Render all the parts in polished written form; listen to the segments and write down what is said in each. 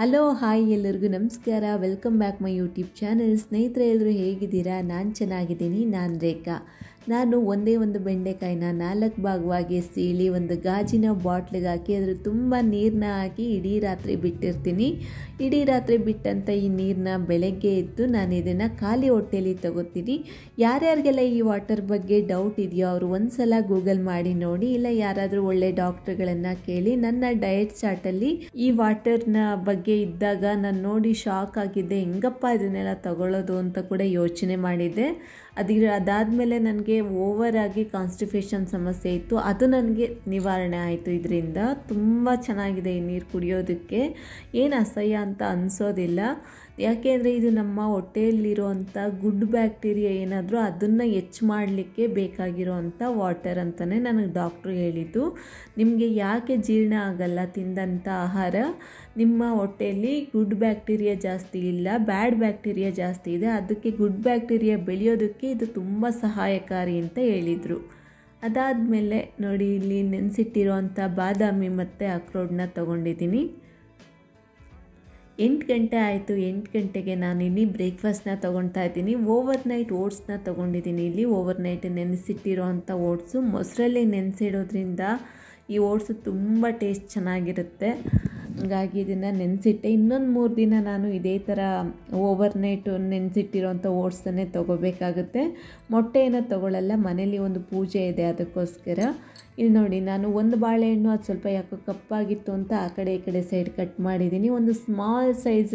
Hello hi ಎಲ್ಲರಿಗೂ ನಮಸ್ಕಾರ. Welcome back my YouTube channel. ಸ್ನೇಹಿತರೆ ಎಲ್ಲರೂ ಹೇಗಿದ್ದೀರಾ? ನಾನು ಚೆನ್ನಾಗಿದ್ದೀನಿ. ನಾನು ರೇಖಾ. ನಾನು ಒಂದೇ ಒಂದು ಬೆಂಡೆಕಾಯಿನ 4 ಭಾಗವಾಗಿ ಸೀಳಿ ಒಂದು ಗಾಜಿನ ಬಾಟ್ಲಿಗೆ ಹಾಕಿ ಅದ್ರ ತುಂಬ ನೀರನ್ನ ಹಾಕಿ ಇಡೀ ರಾತ್ರಿ ಬಿಟ್ಟಿರ್ತೀನಿ. ಇಡೀ ರಾತ್ರಿ ಬಿಟ್ಟಂಥ ಈ ನೀರನ್ನ ಬೆಳಗ್ಗೆ ಎದ್ದು ನಾನು ಇದನ್ನು ಖಾಲಿ ಹೊಟ್ಟೆಯಲ್ಲಿ ತಗೋತೀನಿ. ಯಾರ್ಯಾರಿಗೆಲ್ಲ ಈ ವಾಟರ್ ಬಗ್ಗೆ ಡೌಟ್ ಇದೆಯೋ ಅವರು ಒಂದು ಸಲ ಗೂಗಲ್ ಮಾಡಿ ನೋಡಿ, ಇಲ್ಲ ಯಾರಾದರೂ ಒಳ್ಳೆ ಡಾಕ್ಟ್ರುಗಳನ್ನು ಕೇಳಿ. ನನ್ನ ಡಯಟ್ ಚಾರ್ಟಲ್ಲಿ ಈ ವಾಟರ್ನ ಬಗ್ಗೆ ಇದ್ದಾಗ ನಾನು ನೋಡಿ ಶಾಕ್ ಆಗಿದ್ದೆ, ಹೆಂಗಪ್ಪ ಇದನ್ನೆಲ್ಲ ತಗೊಳ್ಳೋದು ಅಂತ ಕೂಡ ಯೋಚನೆ ಮಾಡಿದ್ದೆ. ಅದಾದಮೇಲೆ ನನಗೆ ಓವರ್ ಆಗಿ ಕಾನ್ಸ್ಟಿಪೇಷನ್ ಸಮಸ್ಯೆ ಇತ್ತು, ಅದು ನನಗೆ ನಿವಾರಣೆ ಆಯಿತು. ಇದರಿಂದ ತುಂಬ ಚೆನ್ನಾಗಿದೆ ಈ ನೀರು ಕುಡಿಯೋದಕ್ಕೆ, ಏನು ಅಸಹ್ಯ ಅಂತ ಅನಿಸೋದಿಲ್ಲ. ಯಾಕೆಂದರೆ ಇದು ನಮ್ಮ ಹೊಟ್ಟೆಯಲ್ಲಿರುವಂಥ ಗುಡ್ ಬ್ಯಾಕ್ಟೀರಿಯಾ ಏನಾದರೂ ಅದನ್ನು ಹೆಚ್ಚು ಮಾಡಲಿಕ್ಕೆ ಬೇಕಾಗಿರೋವಂಥ ವಾಟರ್ ಅಂತಲೇ ನನಗೆ ಡಾಕ್ಟ್ರು ಹೇಳಿದ್ದು. ನಿಮಗೆ ಯಾಕೆ ಜೀರ್ಣ ಆಗಲ್ಲ ತಿಂದಂಥ ಆಹಾರ? ನಿಮ್ಮ ಹೊಟ್ಟೆಯಲ್ಲಿ ಗುಡ್ ಬ್ಯಾಕ್ಟೀರಿಯಾ ಜಾಸ್ತಿ ಇಲ್ಲ, ಬ್ಯಾಡ್ ಬ್ಯಾಕ್ಟೀರಿಯಾ ಜಾಸ್ತಿ ಇದೆ. ಅದಕ್ಕೆ ಗುಡ್ ಬ್ಯಾಕ್ಟೀರಿಯಾ ಬೆಳೆಯೋದಕ್ಕೆ ಇದು ತುಂಬ ಸಹಾಯಕಾರಿ ಅಂತ ಹೇಳಿದರು. ಅದಾದಮೇಲೆ ನೋಡಿ, ಇಲ್ಲಿ ನೆನೆಸಿಟ್ಟಿರೋವಂಥ ಬಾದಾಮಿ ಮತ್ತು ಅಕ್ರೋಡನ್ನ ತೊಗೊಂಡಿದ್ದೀನಿ. 8 ಗಂಟೆ ಆಯಿತು. 8 ಗಂಟೆಗೆ ನಾನಿಲ್ಲಿ ಬ್ರೇಕ್ಫಾಸ್ಟ್ನ ತೊಗೊಳ್ತಾ ಇದ್ದೀನಿ. ಓವರ್ನೈಟ್ ಓಟ್ಸ್ನ ತೊಗೊಂಡಿದ್ದೀನಿ. ಇಲ್ಲಿ ಓವರ್ನೈಟ್ ನೆನೆಸಿಟ್ಟಿರೋ ಅಂಥ ಓಟ್ಸು ಮೊಸರಲ್ಲಿ ನೆನೆಸಿಡೋದ್ರಿಂದ ಈ ಓಟ್ಸು ತುಂಬ ಟೇಸ್ಟ್ ಚೆನ್ನಾಗಿರುತ್ತೆ. ಹಾಗಾಗಿ ಇದನ್ನು ನೆನೆಸಿಟ್ಟೆ. ಇನ್ನೊಂದು 3 ದಿನ ನಾನು ಇದೇ ಥರ ಓವರ್ನೈಟು ನೆನೆಸಿಟ್ಟಿರೋಂಥ ಓಟ್ಸನ್ನೇ ತೊಗೋಬೇಕಾಗುತ್ತೆ. ಮೊಟ್ಟೆಯನ್ನು ತೊಗೊಳ್ಳಲ್ಲ, ಮನೇಲಿ ಒಂದು ಪೂಜೆ ಇದೆ ಅದಕ್ಕೋಸ್ಕರ. ಇಲ್ಲಿ ನೋಡಿ, ನಾನು ಒಂದು ಬಾಳೆಹಣ್ಣು ಅದು ಸ್ವಲ್ಪ ಯಾಕೋ ಕಪ್ಪಾಗಿತ್ತು ಅಂತ ಆ ಕಡೆ ಈ ಕಡೆ ಸೈಡ್ ಕಟ್ ಮಾಡಿದ್ದೀನಿ. ಒಂದು ಸ್ಮಾಲ್ ಸೈಜ್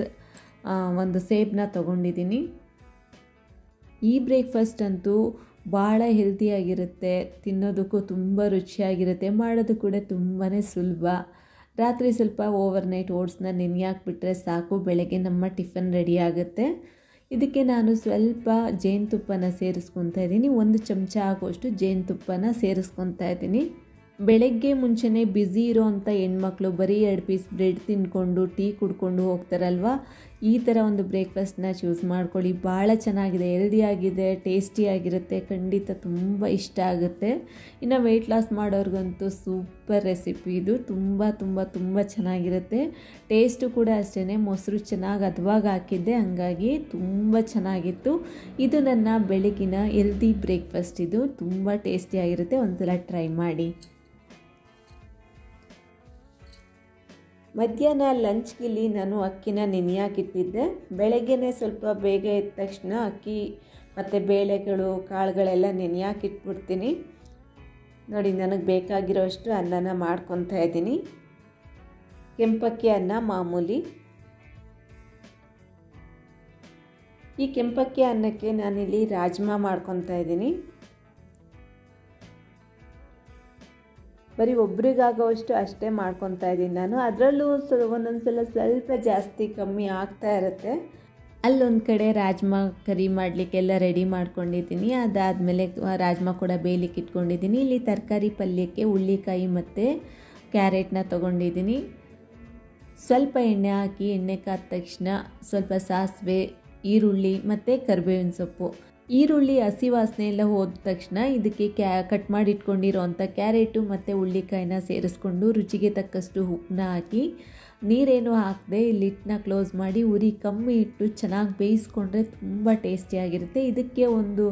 ಒಂದು ಸೇಬನ್ನ ತೊಗೊಂಡಿದ್ದೀನಿ. ಈ ಬ್ರೇಕ್ಫಾಸ್ಟ್ ಅಂತೂ ಭಾಳ ಹೆಲ್ತಿಯಾಗಿರುತ್ತೆ, ತಿನ್ನೋದಕ್ಕೂ ತುಂಬ ರುಚಿಯಾಗಿರುತ್ತೆ, ಮಾಡೋದು ಕೂಡ ತುಂಬಾ ಸುಲಭ. ರಾತ್ರಿ ಸ್ವಲ್ಪ ಓವರ್ನೈಟ್ ಓಟ್ಸ್ನ ನೆನೆ ಹಾಕ್ಬಿಟ್ರೆ ಸಾಕು, ಬೆಳಗ್ಗೆ ನಮ್ಮ ಟಿಫನ್ ರೆಡಿ ಆಗುತ್ತೆ. ಇದಕ್ಕೆ ನಾನು ಸ್ವಲ್ಪ ಜೇನುತುಪ್ಪನ ಸೇರಿಸ್ಕೊತಾ ಇದ್ದೀನಿ. 1 ಚಮಚ ಆಗುವಷ್ಟು ಜೇನುತುಪ್ಪನ ಸೇರಿಸ್ಕೊತಾ ಇದ್ದೀನಿ. ಬೆಳಗ್ಗೆ ಮುಂಚೆನೇ ಬ್ಯುಸಿ ಇರೋವಂಥ ಹೆಣ್ಮಕ್ಳು ಬರೀ 2 ಪೀಸ್ ಬ್ರೆಡ್ ತಿಂದ್ಕೊಂಡು ಟೀ ಕುಡ್ಕೊಂಡು ಹೋಗ್ತಾರಲ್ವ, ಈ ಥರ ಒಂದು ಬ್ರೇಕ್ಫಾಸ್ಟ್ನ ಚೂಸ್ ಮಾಡ್ಕೊಳ್ಳಿ. ಭಾಳ ಚೆನ್ನಾಗಿದೆ, ಹೆಲ್ದಿಯಾಗಿದೆ, ಟೇಸ್ಟಿಯಾಗಿರುತ್ತೆ, ಖಂಡಿತ ತುಂಬ ಇಷ್ಟ ಆಗುತ್ತೆ. ಇನ್ನು ವೆಯ್ಟ್ ಲಾಸ್ ಮಾಡೋರಿಗಂತೂ ಸೂಪರ್ ರೆಸಿಪಿ ಇದು. ತುಂಬ ತುಂಬ ತುಂಬ ಚೆನ್ನಾಗಿರುತ್ತೆ. ಟೇಸ್ಟು ಕೂಡ ಅಷ್ಟೇ, ಮೊಸರು ಚೆನ್ನಾಗಿ ಹದವಾಗಿ ಹಾಕಿದ್ದೆ, ಹಂಗಾಗಿ ತುಂಬ ಚೆನ್ನಾಗಿತ್ತು. ಇದು ನನ್ನ ಬೆಳಗಿನ ಹೆಲ್ದಿ ಬ್ರೇಕ್ಫಾಸ್ಟ್. ಇದು ತುಂಬ ಟೇಸ್ಟಿಯಾಗಿರುತ್ತೆ, ಒಂದ್ಸಲ ಟ್ರೈ ಮಾಡಿ. ಮಧ್ಯಾಹ್ನ ಲಂಚ್ಗಿಲ್ಲಿ ನಾನು ಅಕ್ಕಿನ ನೆನೆಯಾಕಿಟ್ಟಿದ್ದೆ. ಬೆಳಗ್ಗೆನೇ ಸ್ವಲ್ಪ ಬೇಗ ಎದ್ದ ತಕ್ಷಣ ಅಕ್ಕಿ ಮತ್ತು ಬೇಳೆಗಳು ಕಾಳುಗಳೆಲ್ಲ ನೆನೆಯಾಕಿಟ್ಬಿಡ್ತೀನಿ. ನೋಡಿ, ನನಗೆ ಬೇಕಾಗಿರೋಷ್ಟು ಅನ್ನನ ಮಾಡ್ಕೊತಾ ಇದ್ದೀನಿ. ಕೆಂಪಕ್ಕಿ ಅನ್ನ ಮಾಮೂಲಿ. ಈ ಕೆಂಪಕ್ಕಿ ಅನ್ನಕ್ಕೆ ನಾನಿಲ್ಲಿ ರಾಜ್ಮಾ ಮಾಡ್ಕೊತಾ ಇದ್ದೀನಿ. ಬರೀ ಒಬ್ರಿಗಾಗೋವಷ್ಟು ಅಷ್ಟೇ ಮಾಡ್ಕೊತಾ ಇದ್ದೀನಿ ನಾನು. ಅದರಲ್ಲೂ ಒಂದೊಂದು ಸಲ ಸ್ವಲ್ಪ ಜಾಸ್ತಿ ಕಮ್ಮಿ ಆಗ್ತಾ ಇರುತ್ತೆ. ಅಲ್ಲೊಂದು ಕಡೆ ರಾಜ್ಮಾ ಕರಿ ಮಾಡಲಿಕ್ಕೆಲ್ಲ ರೆಡಿ ಮಾಡ್ಕೊಂಡಿದ್ದೀನಿ. ಅದಾದಮೇಲೆ ರಾಜ್ಮಾ ಕೂಡ ಬೇಯಲಿಕ್ಕೆ ಇಟ್ಕೊಂಡಿದ್ದೀನಿ. ಇಲ್ಲಿ ತರಕಾರಿ ಪಲ್ಯಕ್ಕೆ ಹುಳ್ಳಿಕಾಯಿ ಮತ್ತು ಕ್ಯಾರೆಟ್ನ ತೊಗೊಂಡಿದ್ದೀನಿ. ಸ್ವಲ್ಪ ಎಣ್ಣೆ ಹಾಕಿ, ಎಣ್ಣೆ ಕಾದ ತಕ್ಷಣ ಸ್ವಲ್ಪ ಸಾಸಿವೆ, ಈರುಳ್ಳಿ ಮತ್ತು ಕರಿಬೇವಿನ ಸೊಪ್ಪು. ಈರುಳ್ಳಿ ಹಸಿ ವಾಸನೆ ಎಲ್ಲ ಹೋದ ತಕ್ಷಣ ಇದಕ್ಕೆ ಕಟ್ ಮಾಡಿ ಇಟ್ಕೊಂಡಿರೋವಂಥ ಕ್ಯಾರೆಟು ಮತ್ತು ಹುಳ್ಳಿಕಾಯಿನ ಸೇರಿಸ್ಕೊಂಡು ರುಚಿಗೆ ತಕ್ಕಷ್ಟು ಉಪ್ಪನ್ನ ಹಾಕಿ, ನೀರೇನು ಹಾಕದೆ ಇಲ್ಲಿ ಹಿಟ್ಟನ್ನ ಕ್ಲೋಸ್ ಮಾಡಿ ಉರಿ ಕಮ್ಮಿ ಇಟ್ಟು ಚೆನ್ನಾಗಿ ಬೇಯಿಸ್ಕೊಂಡ್ರೆ ತುಂಬ ಟೇಸ್ಟಿಯಾಗಿರುತ್ತೆ. ಇದಕ್ಕೆ ಒಂದು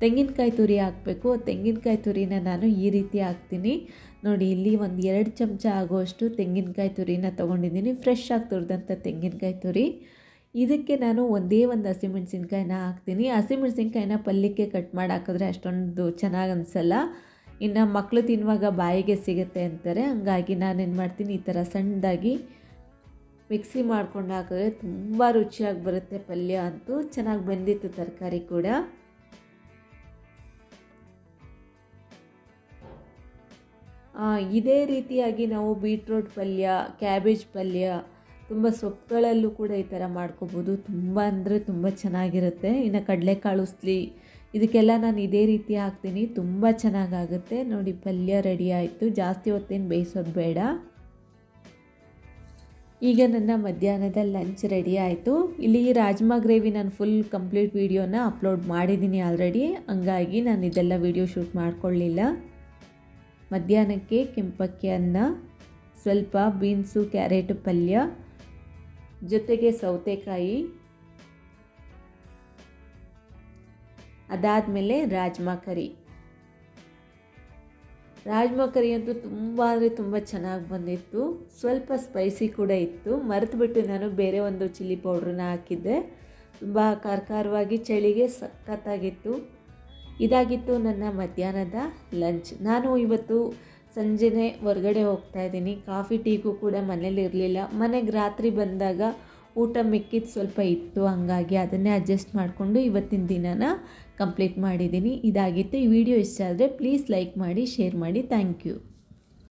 ತೆಂಗಿನಕಾಯಿ ತುರಿ ಹಾಕಬೇಕು. ತೆಂಗಿನಕಾಯಿ ತುರಿನ ನಾನು ಈ ರೀತಿ ಹಾಕ್ತೀನಿ. ನೋಡಿ, ಇಲ್ಲಿ ಒಂದು 2 ಚಮಚ ಆಗುವಷ್ಟು ತೆಂಗಿನಕಾಯಿ ತುರಿನ ತೊಗೊಂಡಿದ್ದೀನಿ. ಫ್ರೆಶ್ ಆಗಿ ತುರಿದಂಥ ತೆಂಗಿನಕಾಯಿ ತುರಿ. ಇದಕ್ಕೆ ನಾನು ಒಂದೇ ಒಂದು ಹಸಿಮೆಣ್ಸಿನ್ಕಾಯಿನ ಹಾಕ್ತೀನಿ. ಹಸಿಮೆಣ್ಸಿನ್ಕಾಯಿನ ಪಲ್ಯಕ್ಕೆ ಕಟ್ ಮಾಡಿ ಹಾಕಿದ್ರೆ ಅಷ್ಟೊಂದು ಚೆನ್ನಾಗಿ ಅನಿಸಲ್ಲ, ಇನ್ನು ಮಕ್ಕಳು ತಿನ್ನುವಾಗ ಬಾಯಿಗೆ ಸಿಗುತ್ತೆ ಅಂತಾರೆ. ಹಂಗಾಗಿ ನಾನೇನು ಮಾಡ್ತೀನಿ, ಈ ಥರ ಸಣ್ಣದಾಗಿ ಮಿಕ್ಸಿ ಮಾಡ್ಕೊಂಡು ಹಾಕಿದ್ರೆ ತುಂಬ ರುಚಿಯಾಗಿ ಬರುತ್ತೆ. ಪಲ್ಯ ಅಂತೂ ಚೆನ್ನಾಗಿ ಬಂದಿತ್ತು, ತರಕಾರಿ ಕೂಡ. ಇದೇ ರೀತಿಯಾಗಿ ನಾವು ಬೀಟ್ರೋಟ್ ಪಲ್ಯ, ಕ್ಯಾಬೇಜ್ ಪಲ್ಯ, ತುಂಬ ಸೊಪ್ಪುಗಳಲ್ಲೂ ಕೂಡ ಈ ಥರ ಮಾಡ್ಕೋಬೋದು. ತುಂಬ ಅಂದರೆ ತುಂಬ ಚೆನ್ನಾಗಿರುತ್ತೆ. ಇನ್ನು ಕಡಲೆಕಾಳು ಉಸ್ಲಿ ಇದಕ್ಕೆಲ್ಲ ನಾನು ಇದೇ ರೀತಿ ಹಾಕ್ತೀನಿ, ತುಂಬ ಚೆನ್ನಾಗಾಗುತ್ತೆ. ನೋಡಿ, ಪಲ್ಯ ರೆಡಿ ಆಯಿತು. ಜಾಸ್ತಿ ಹೊತ್ತೇನು ಬೇಯಿಸೋದು ಬೇಡ. ಈಗ ನನ್ನ ಮಧ್ಯಾಹ್ನದ ಲಂಚ್ ರೆಡಿ ಆಯಿತು. ಇಲ್ಲಿ ರಾಜ್ಮಾ ಗ್ರೇವಿ ನಾನು ಫುಲ್ ಕಂಪ್ಲೀಟ್ ವೀಡಿಯೋನ ಅಪ್ಲೋಡ್ ಮಾಡಿದ್ದೀನಿ ಆಲ್ರೆಡಿ, ಹಂಗಾಗಿ ನಾನು ಇದೆಲ್ಲ ವೀಡಿಯೋ ಶೂಟ್ ಮಾಡ್ಕೊಳ್ಳಿಲ್ಲ. ಮಧ್ಯಾಹ್ನಕ್ಕೆ ಕೆಂಪಕ್ಕಿ ಅನ್ನ, ಸ್ವಲ್ಪ ಬೀನ್ಸು ಕ್ಯಾರೆಟ್ ಪಲ್ಯ, ಜೊತೆಗೆ ಸೌತೆಕಾಯಿ, ಅದಾದಮೇಲೆ ರಾಜ್ಮಾ ಕರಿ. ರಾಜ್ಮಾ ಕರಿ ಅಂತೂ ತುಂಬ ಅಂದರೆ ತುಂಬ ಚೆನ್ನಾಗಿ ಬಂದಿತ್ತು. ಸ್ವಲ್ಪ ಸ್ಪೈಸಿ ಕೂಡ ಇತ್ತು. ಮರೆತುಬಿಟ್ಟು ನಾನು ಬೇರೆ ಒಂದು ಚಿಲ್ಲಿ ಪೌಡ್ರನ್ನ ಹಾಕಿದ್ದೆ. ತುಂಬ ಖಾರವಾಗಿ ಚಳಿಗೆ ಸಖತ್ತಾಗಿತ್ತು. ಇದಾಗಿತ್ತು ನನ್ನ ಮಧ್ಯಾಹ್ನದ ಲಂಚ್. ನಾನು ಇವತ್ತು ಸಂಜೆನೇ ಹೊರಗಡೆ ಹೋಗ್ತಾಯಿದ್ದೀನಿ. ಕಾಫಿ ಟೀಗೂ ಕೂಡ ಮನೇಲಿ ಇರಲಿಲ್ಲ. ಮನೆಗೆ ರಾತ್ರಿ ಬಂದಾಗ ಊಟ ಮಿಕ್ಕಿದ್ದು ಸ್ವಲ್ಪ ಇತ್ತು, ಹಾಗಾಗಿ ಅದನ್ನೇ ಅಡ್ಜಸ್ಟ್ ಮಾಡಿಕೊಂಡು ಇವತ್ತಿನ ದಿನನ ಕಂಪ್ಲೀಟ್ ಮಾಡಿದ್ದೀನಿ. ಇದಾಗಿತ್ತು. ಈ ವಿಡಿಯೋ ಇಷ್ಟ ಆದರೆ ಪ್ಲೀಸ್ ಲೈಕ್ ಮಾಡಿ, ಶೇರ್ ಮಾಡಿ. Thank you.